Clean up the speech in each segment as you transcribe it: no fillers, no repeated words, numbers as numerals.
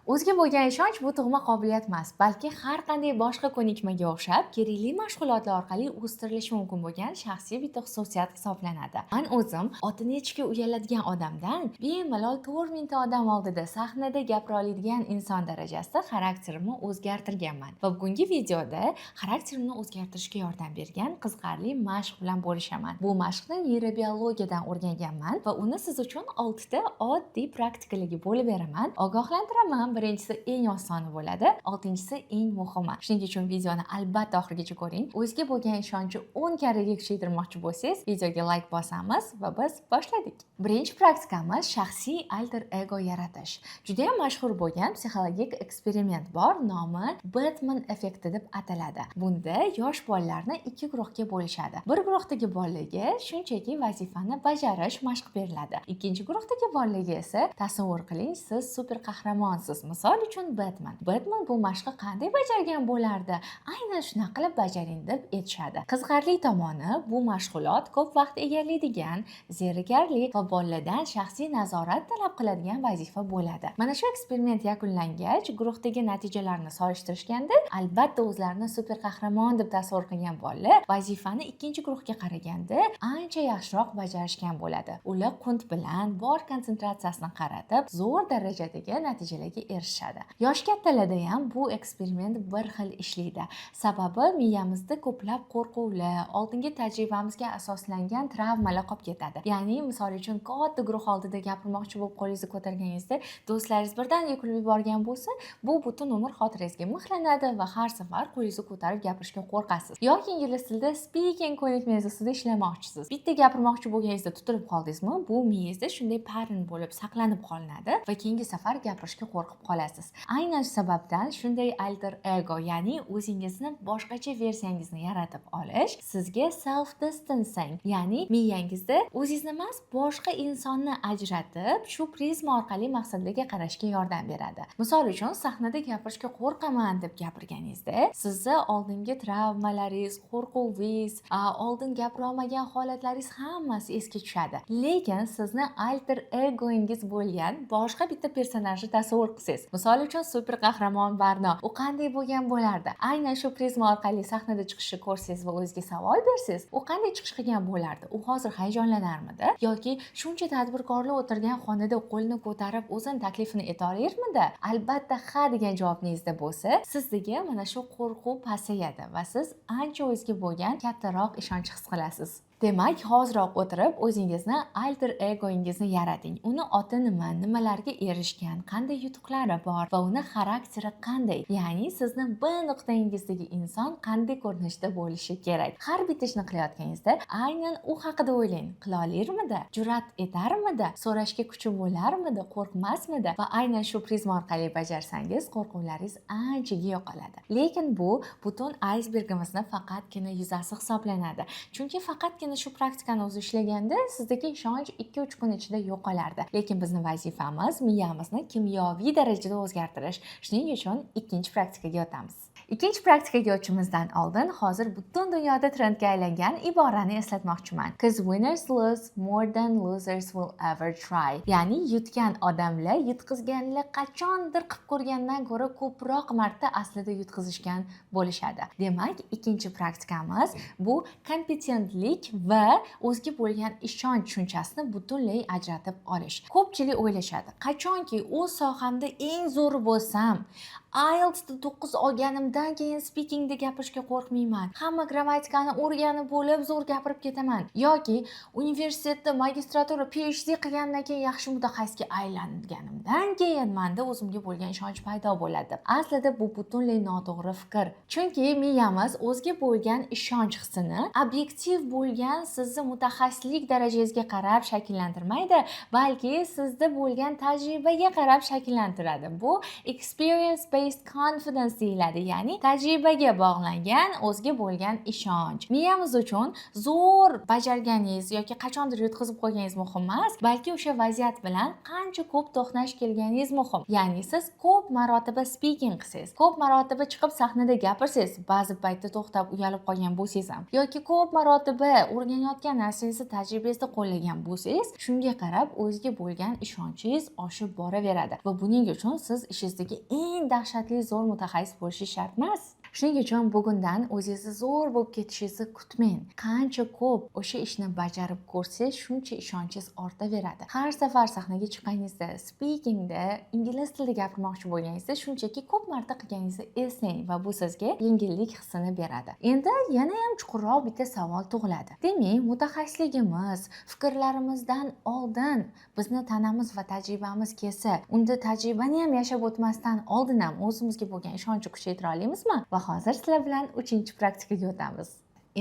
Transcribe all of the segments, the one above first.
O'ziga bo'lgan ishonch bu tug'ma qobiliyat emas, balki har qanday boshqa ko'nikmaga o'xshab, kerakli mashg'ulotlar orqali o'stirilishi mumkin bo'lgan shaxsiy bitta xususiyat hisoblanadi. Men o'zim otini yechishga uyaladigan odamdan bemalol 4 mingta odam oldida sahnada gapira oladigan inson darajasida xarakterimni o'zgartirganman. Va bugungi videoda xarakterimni o'zgartirishga yordam bergan qiziqarli mashq bilan bo'lishaman. Bu mashqni neyrobiologiyadan o'rganganman va uni siz uchun 6 ta oddiy praktikalarga bo'lib beraman. Ogohlantiraman, birinchisi eng osoni bo'ladi, 6-inchisi eng muhimi. Shuning uchun videoni albatta oxirigacha ko'ring. O'zga bo'lgan ishonchni 10 karraga kuchaytirmoqchi bo'lsangiz, videoga like bosamiz va biz boshladik. Birinchi praktikamiz shaxsiy alter ego yaratish. Juda ham mashhur bo'lgan psixologik eksperiment bor, nomi Batman effekti deb ataladi. Bunda yosh bolalarni ikki guruhga bo'lishadi. Bir guruhdagi bolaga shunchaki vazifani bajarish mashq beriladi. Ikkinchi guruhdagi bolaga esa tasavvur qiling, siz super qahramonsiz. Misol uchun Batman. Batman bu mashqni qanday bajargan bo'lardi? Aynan shunaqa qilib bajaring deb aytishadi. Qiziqarli tomoni, bu mashg'ulot ko'p vaqt egallaydigan, zerikarli va boladan shaxsiy nazorat talab qiladigan vazifa bo'ladi. Mana shu eksperiment yakunlangach, guruhdagi natijalarni solishtirishganda, albatta o'zlarini super qahramon deb tasavvur qilgan bolalar vazifani ikkinchi guruhga qaraganda ancha yaxshiroq bajarishgan bo'ladi. Ular qunt bilan bor konsentratsiyasini qaratib, zo'r darajadagi natijalarga erishadi. Yosh kattalarda ham bu eksperiment bir xil ishlaydi. Sababi miyamizda ko'plab qo'rquvlar, oldingi tajribamizga asoslangan travmalar qolib ketadi. Ya'ni, misol uchun, katta guruh oldida gapirmoqchi bo'lib qo'lingizni ko'targaningizda do'stlaringiz birdan yiqilib yuborgan bo'lsa, bu butun umr xotirangizga mixlanadi va har safar qo'lingizni ko'tarib gapirishga qo'rqasiz. Yoki ingliz tilida speaking ko'nikmangiz ustida ishlamoqchisiz. Bitta gapirmoqchi bo'lganingizda tutilib qoldingizmi, bu miyangizda shunday pattern bo'lib saqlanib qolinadi va keyingi safar gapirishga qo'rqib qolasiz. Aynan shu sababdan shunday alter ego, ya'ni o'zingizni boshqacha versiyangizni yaratib olish sizga self distancing, ya'ni miyangizda o'zingizni emas, boshqa insonni ajratib, shu prizma orqali maqsadlarga qarashga yordam beradi. Misol uchun, sahnada gapirishga qo'rqaman deb gapirganingizda, sizni oldingi travmalaringiz, qo'rquvingiz, oldin gapira olmagan holatlaringiz hammasi esga tushadi. Lekin sizni alter egoingiz bo'lgan boshqa bitta personajni tasavvur qilsangiz, misol uchun super qahramon Barno, u qanday bo'lgan bo'lardi? Aynan shu prizma orqali sahnada chiqishni ko'rsangiz va o'zingizga savol bersangiz, u qanday chiqish qilgan bo'lardi? U hozir hayajonlanarmidi? Yoki shuncha tadbirkorlar o'tirgan xonada qo'lni ko'tarib o'zini taklifini aytavermidi? Albatta ha degan javobingizda bo'lsa, sizdagi mana shu qo'rquv pasayadi va siz ancha o'zingizga bo'lgan kattaroq ishonch his qilasiz. Demak, hoziroq o'tirib o'zingizni alter egoingizni yarating. Uni oti nima, nimalarga erishgan, qanday yutuqlari bor va uni xarakteri qanday? Ya'ni sizni B nuqtangizdagi inson qanday ko'rinishda bo'lishi kerak? Har bitta ishni qilayotganingizda aynan u haqida o'ylang. Qila olarmidi? Jur'at etarmidi? So'rashga kuchi bo'larmidi? Qo'rqmasmidi? Va aynan shu prizma orqali bajarsangiz, qo'rquvlaringiz anchaga yo'qoladi. Lekin bu butun aysbergimizni faqatgina yuzasi hisoblanadi. Chunki faqatgina shu praktikani o'zi ishlaganda sizdagi ishonch 2-3 kun ichida yo'qolardi. Lekin bizning vazifamiz miyamizni kimyoviy darajada o'zgartirish. Shuning uchun ikkinchi praktikaga o'tamiz. Ikkinchi praktikaga o'tishimizdan oldin hozir butun dunyoda trendga aylangan iborani eslatmoqchiman. Cause winners lose more than losers will ever try. Ya'ni yutgan odamlar yutqizganlar qachondir qilib ko'rgandan ko'ra ko'proq marta aslida yutqizishgan bo'lishadi. Demak, ikkinchi praktikamiz bu kompetentlik va o'zga bo'lgan ishonch tushunchasini butunlay ajratib olish. Ko'pchilik o'ylashadi, qachonki o'z sohamda eng zo'ri bo'lsam, IELTSda 9 olganimdan keyin speakingda gapirishga qo'rqmayman. Hamma grammatikani o'rganib bo'lib zo'r gapirib ketaman. Yoki universitetda magistratura PhD qilgandan keyin yaxshi mutaxassisga aylanganimdan keyin menda o'zimga bo'lgan ishonch paydo bo'ladi. Aslida bu butunlay noto'g'ri fikr. Chunki miyamiz o'zga bo'lgan ishonch hissini obyektiv bo'lgan sizni mutaxassislik darajangizga qarab shakllantirmaydi, balki sizda bo'lgan tajribaga qarab shakllantiradi. Bu experience based confidence deyiladi, ya'ni tajribaga bog'langan o'zga bo'lgan ishonch. Miyamiz uchun zo'r bajarganingiz yoki qachondir yutqizib qo'yganingiz muhim emas, balki o'sha vaziyat bilan qancha ko'p to'qnash kelganingiz muhim. Ya'ni siz ko'p marotaba speaking qilsangiz, ko'p marotaba chiqib sahnada gapirsangiz, ba'zi paytda to'xtab uyalib qolgan bo'lsangiz ham, yoki ko'p marotaba o'rganayotgan narsangizni tajribasida qo'llagan bo'lsangiz, shunga qarab o'ziga bo'lgan ishonchingiz oshib boraveradi va buning uchun siz ishingizdagi eng dahshatli zo'r mutaxassis bo'lishingiz shart emas. Shuning uchun bugundan o'zingizni zo'r bo'lib ketishingizni kutmang. Qancha ko'p o'sha ishni bajarib ko'rsangiz, shuncha ishonchingiz ortaveradi. Har safar sahnaga chiqqaningizda, speakingda, ingliz tilida gapirmoqchi bo'lganingizda shunchaki ko'p marta qilganingizni eslang va bu sizga yengillik hissini beradi. Endi yana ham chuqurroq bitta savol tug'iladi. Demak, mutaxassisligimiz fikrlarimizdan oldin bizni tanamiz va tajribamiz kelsa, unda tajribani ham yashab o'tmasdan oldin ham o'zimizga bo'lgan ishonchni kuchaytira olamizmi? Va hozir sizlar bilan 3-praktikaga o'tamiz.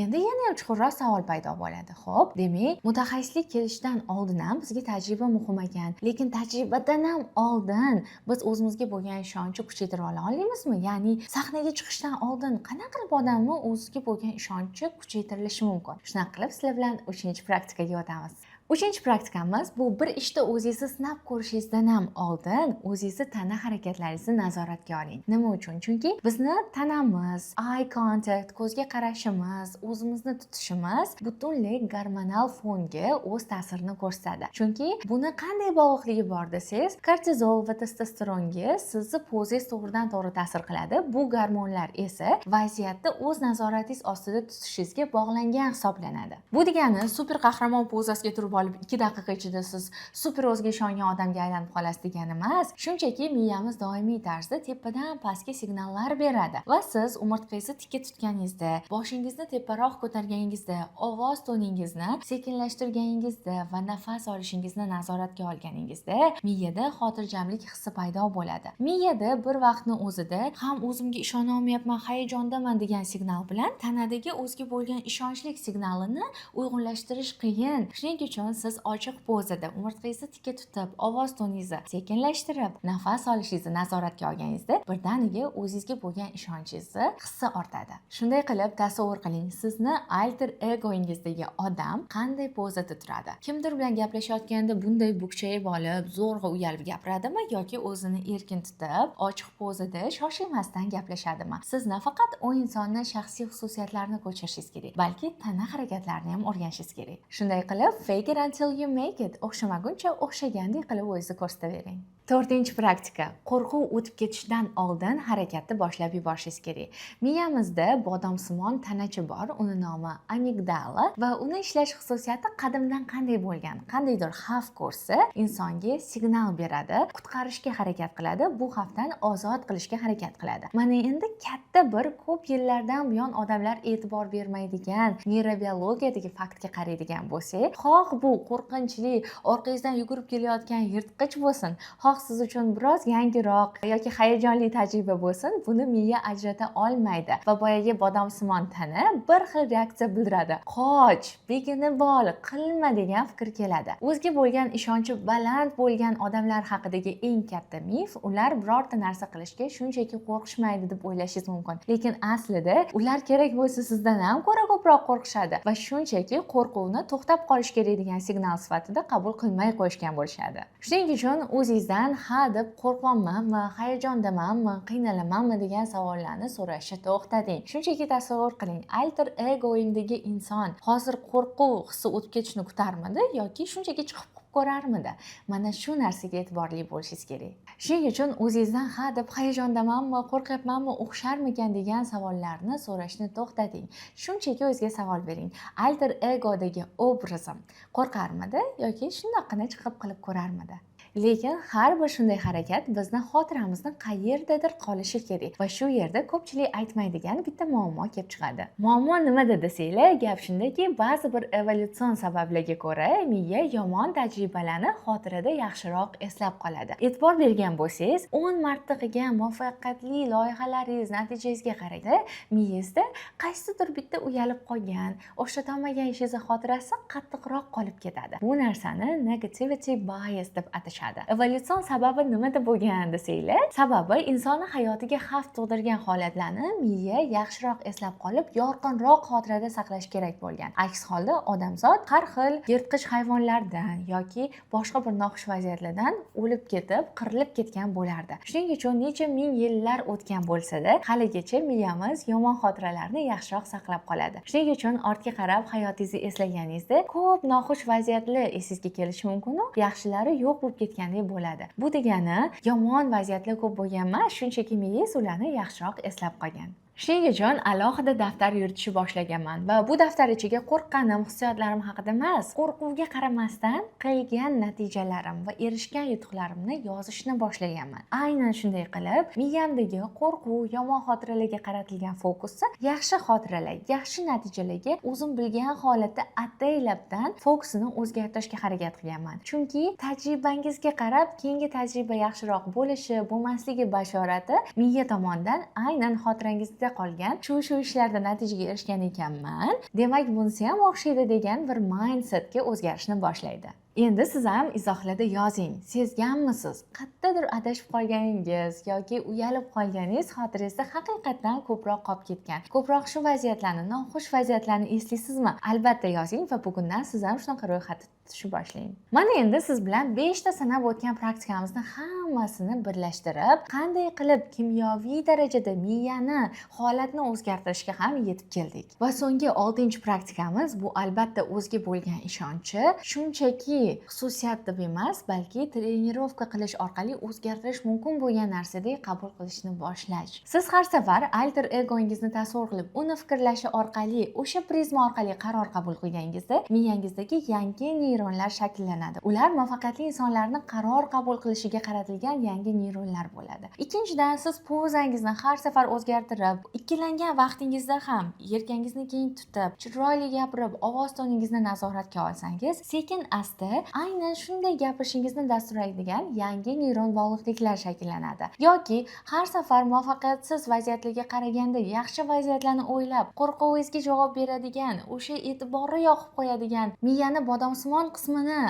Endi yana ham chuqurroq savol paydo bo'ladi. Xo'p, demak, mutaxassislik kelishidan oldin ham bizga tajriba muhim ekan, lekin tajribadan ham oldin biz o'zimizga bo'lgan ishonchni kuchaytira olamizmi? Ya'ni sahnaga chiqishdan oldin qanaqa qilib odamning o'ziga bo'lgan ishonchi kuchaytirilishi mumkin? Shunaqa qilib sizlar bilan 3-praktikaga o'tamiz. 3-praktikamiz bu bir ishda o'zingizni sinab ko'rishingizdan ham oldin o'zingizni tana harakatlaringizni nazoratga oling. Nima uchun? Chunki bizni tanamiz, eye contact, ko'zga qarashimiz, o'zimizni tutishimiz butunlay gormonal fonga o'z ta'sirini ko'rsatadi. Chunki buni qanday bog'liqligi bor desangiz, kortizol va testosteronga sizni pozangiz to'g'ridan-to'g'ri ta'sir qiladi. Bu gormonlar esa vaziyatni o'z nazoratingiz ostida tutishingizga bog'langan hisoblanadi. Bu degani super qahramon pozasiga turib olib 2 daqiqa ichida siz super o'ziga ishongan odamga aylanib qolasiz degani emas. Shunchaki miyamiz doimiy tarzda tepadan pastga signallar beradi va siz umurtqangizni tikka tutganingizda, boshingizni teparoq ko'targaningizda, ovoz toningizni sekinlashtirganingizda va nafas olishingizni nazoratga olganingizda miyada xotirjamlik hissi paydo bo'ladi. Miyada bir vaqtni o'zida ham o'zimga ishona olmayapman, hayajondaman degan signal bilan tanadagi o'ziga bo'lgan ishonchlik signalini uyg'unlashtirish qiyin. Shuning uchun siz ochiq pozada umurtqangizni tikka tutib, ovoz toningizni sekinlashtirib, nafas olishingizni nazoratga olganingizda birdaniga o'zingizga bo'lgan ishonchingizni hissi ortadi. Shunday qilib tasavvur qiling, sizni alter egoingizdagi odam qanday pozada turadi? Kimdir bilan gaplashayotganda bunday bukchayib olib, zo'rg'a uyalib gapiradimi yoki o'zini erkin tutib, ochiq pozada shoshilmasdan gaplashadimi? Siz nafaqat u insonning shaxsiy xususiyatlarini ko'chirishingiz kerak, balki tana harakatlarini ham o'rganishingiz kerak. Shunday qilib, fake it until you make it. O'xshamaguncha o'xshagandek qilib o'zingizni ko'rsatavering. 4-praktika. Qo'rquv o'tib ketishidan oldin harakatni boshlab yuborishingiz kerak. Miyamizda bodomsimon tanachi bor, uni nomi amigdala va uni ishlash xususiyati qadimdan qanday bo'lgan? Qandaydir xavf ko'rsa, insonga signal beradi, qutqarishga harakat qiladi, bu xavfdan ozod qilishga harakat qiladi. Mana endi katta bir ko'p yillardan buyon odamlar e'tibor bermaydigan neyrobiologiyadagi faktga qaraydigan bo'lsak, xoh bu qo'rqinchli orqangizdan yugurib kelayotgan yirtqich bo'lsin, siz uchun biroz yangiroq yoki hayajonli tajriba bo'lsin, buni miya ajrata olmaydi va boyagi bodomsimon tana bir xil reaksiya bildiradi. Qoch, bekinib ol, qilma degan fikr keladi. O'ziga bo'lgan ishonchi baland bo'lgan odamlar haqidagi eng katta mif, ular birorta narsa qilishga shunchaki qo'rqishmaydi deb o'ylashingiz mumkin. Lekin aslida ular kerak bo'lsa sizdan ham ko'ra ko'proq qo'rqishadi va shunchaki qo'rquvni to'xtab qolish kerak degan signal sifatida qabul qilmay qo'yishgan bo'lishadi. Shuning uchun o'zingizdan ha deb qo'rqyapmanmi, hayajondamanmi, qiynalamanmi degan savollarni so'rashni to'xtating. Shunchaki tasavvur qiling, alter egoingdagi inson hozir qo'rquv hissi o'tib ketishini kutarmidi yoki shunchaki chiqib ko'rarmidi? Mana shu narsaga e'tiborli bo'lishingiz kerak. Shuning uchun o'zingizdan ha deb hayajondamanmi, qo'rqyapmanmi, o'xsharmikan degan savollarni so'rashni to'xtating. Shunchaki o'zingizga savol bering. Alter egodagi obrazim qo'rqarmidi yoki shundoqqina chiqib qilib ko'rarmidi? Lekin har bir shunday harakat bizni xotiramizni qayerdadir qolishi kerak va shu yerda ko'pchilik aytmaydigan bitta muammo kelib chiqadi. Muammo nimada desanglar, gap shundaki, ba'zi bir evolyutsion sabablarga ko'ra miya yomon tajribalarni xotirada yaxshiroq eslab qoladi. E'tibor bergan bo'lsangiz, 10 marta qilgan muvaffaqiyatli loyihalaringiz natijasiga qarang, miyangizda qaysidir bitta uyalib qolgan, o'xshatolmagan ishingiz xotirasi qattiqroq qolib ketadi. Bu narsani negativity bias deb atashadi. bo'lishadi. Evolyutsion sababi nimada bo'lgan desanglar, sababi insonni hayotiga xavf tug'dirgan holatlarni miya yaxshiroq eslab qolib, yorqinroq xotirada saqlash kerak bo'lgan. Aks holda odamzod har xil yirtqich hayvonlardan yoki boshqa bir noxush vaziyatlardan o'lib ketib, qirilib ketgan bo'lardi. Shuning uchun necha ming yillar o'tgan bo'lsa-da, haligacha miyamiz yomon xotiralarni yaxshiroq saqlab qoladi. Shuning uchun ortga qarab hayotingizni eslaganingizda ko'p noxush vaziyatlar esingizga kelishi mumkin, yaxshilari yo'q bo'lib ketgandek bo'ladi. Bu degani yomon vaziyatlar ko'p bo'lgan emas, shunchaki miyangiz ularni yaxshiroq eslab qolgan. Shuning uchun alohida daftar yuritishni boshlaganman va bu daftar ichiga qo'rqqanim, hissiyotlarim haqida emas, qo'rquvga qaramasdan qilgan natijalarim va erishgan yutuqlarimni yozishni boshlaganman. Aynan shunday qilib, miyamdagi qo'rquv, yomon xotiralarga qaratilgan fokusni yaxshi xotiralar, yaxshi natijalarga o'zim bilgan holatda ataylabdan fokusini o'zgartirishga harakat qilganman. Chunki tajribangizga qarab, keyingi tajriba yaxshiroq bo'lishi, bo'lmasligi bashorati miya tomonidan aynan xotirangizda qolgan shu ishlarda natijaga erishgan ekanman. Demak, bunisi ham o'xshaydi degan bir mindsetga o'zgarishni boshlaydi. Endi siz ham izohlarda yozing. Sezganmisiz? Qayerdadir adashib qolganingiz yoki uyalib qolganingiz xotirangizda haqiqatan ko'proq qolib ketgan. Ko'proq shu vaziyatlarni, noxush vaziyatlarni eslaysizmi? Albatta yozing va bugundan siz ham shunaqa ro'yxatni tutishni boshlang. Mana endi siz bilan 5 ta sanab o'tgan praktikamizni hammasini birlashtirib, qanday qilib kimyoviy darajada miyani holatni o'zgartirishga ham yetib keldik. Va so'nggi 6-praktikamiz bu albatta o'zga bo'lgan ishonchi, shunchaki xususiyat deb emas, balki trenirovka qilish orqali o'zgartirish mumkin bo'lgan narsadek qabul qilishni boshlash. Siz har safar alter egongizni tasavvur qilib, uni fikrlashi orqali, o'sha prizma orqali qaror qabul qilganingizda, miyangizdagi yangi neyronlar shakllanadi. Ular muvaffaqiyatli insonlarni qaror qabul qilishiga qaratilgan yangi neyronlar bo'ladi. Ikkinchidan, siz pozangizni har safar o'zgartirib, ikkilangan vaqtingizda ham yelkangizni keng tutib, chiroyli gapirib, ovoz toningizni nazoratga olsangiz, sekin-asta aynan shunday gapirishingizni dasturlaydigan yangi neyron bog'liqliklar shakllanadi. Yoki har safar muvaffaqiyatsiz vaziyatlarga qaraganda yaxshi vaziyatlarni o'ylab, qo'rquvingizga javob beradigan, o'sha e'tiborni yoqib qo'yadigan miyani bodomsimon qismini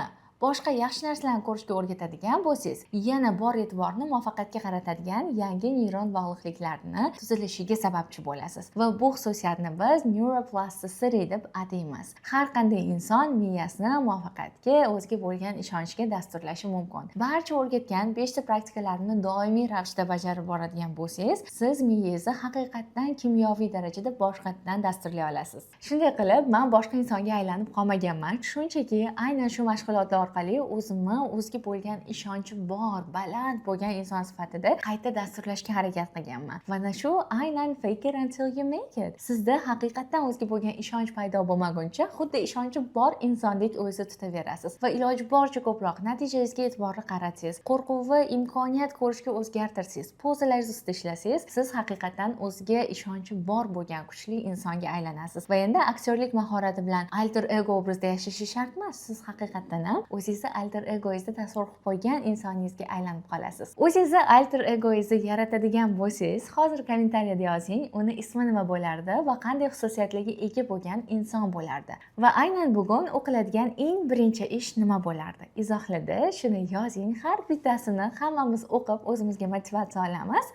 boshqa yaxshi narsalarni ko'rishga o'rgatadigan bo'lsangiz, yana bor e'tiborni muvaffaqiyatga qaratadigan yangi neyron bog'liqliklarni tuzilishiga sababchi bo'lasiz. Va bu xususiyatni biz neuroplasticity deb ataymiz. Har qanday inson miyasini muvaffaqiyatga, o'ziga bo'lgan ishonchga dasturlashi mumkin. Barcha o'rgatgan 5 ta praktikalarni doimiy ravishda bajarib boradigan bo'lsangiz, siz miyangizni haqiqatdan kimyoviy darajada boshqatdan dasturlay olasiz. Shunday qilib, men boshqa insonga aylanib qolmaganman. Shunchaki aynan shu mashg'ulotlar orqali o'zimni o'ziga bo'lgan ishonchi bor, baland bo'lgan inson sifatida qayta dasturlashga harakat qilganman. Mana shu aynan fake it until you make it. Sizda haqiqatdan o'ziga bo'lgan ishonch paydo bo'lmaguncha, xuddi ishonchi bor insondek o'zingizni tutaverasiz va iloji boricha ko'proq natijangizga e'tiborni qaratsangiz, qo'rquv va imkoniyat ko'rishga o'zgartirsangiz, pozalaringiz ustida ishlasangiz, siz haqiqatdan o'ziga ishonchi bor bo'lgan kuchli insonga aylanasiz. Va endi aktyorlik mahorati bilan alter ego obrazda yashashi shart emas. Siz haqiqatdan ham o'zingizni alter egoingizni tasavvur qilib qo'ygan insoningizga aylanib qolasiz. O'zingizni alter egoingizni yaratadigan bo'lsangiz, hozir kommentariyada yozing, uni ismi nima bo'lardi va qanday xususiyatlarga ega bo'lgan inson bo'lardi. Va aynan bugun o'qiladigan eng birinchi ish nima bo'lardi? Izohlarda shuni yozing. Har bittasini hammamiz o'qib o'zimizga motivatsiya olamiz.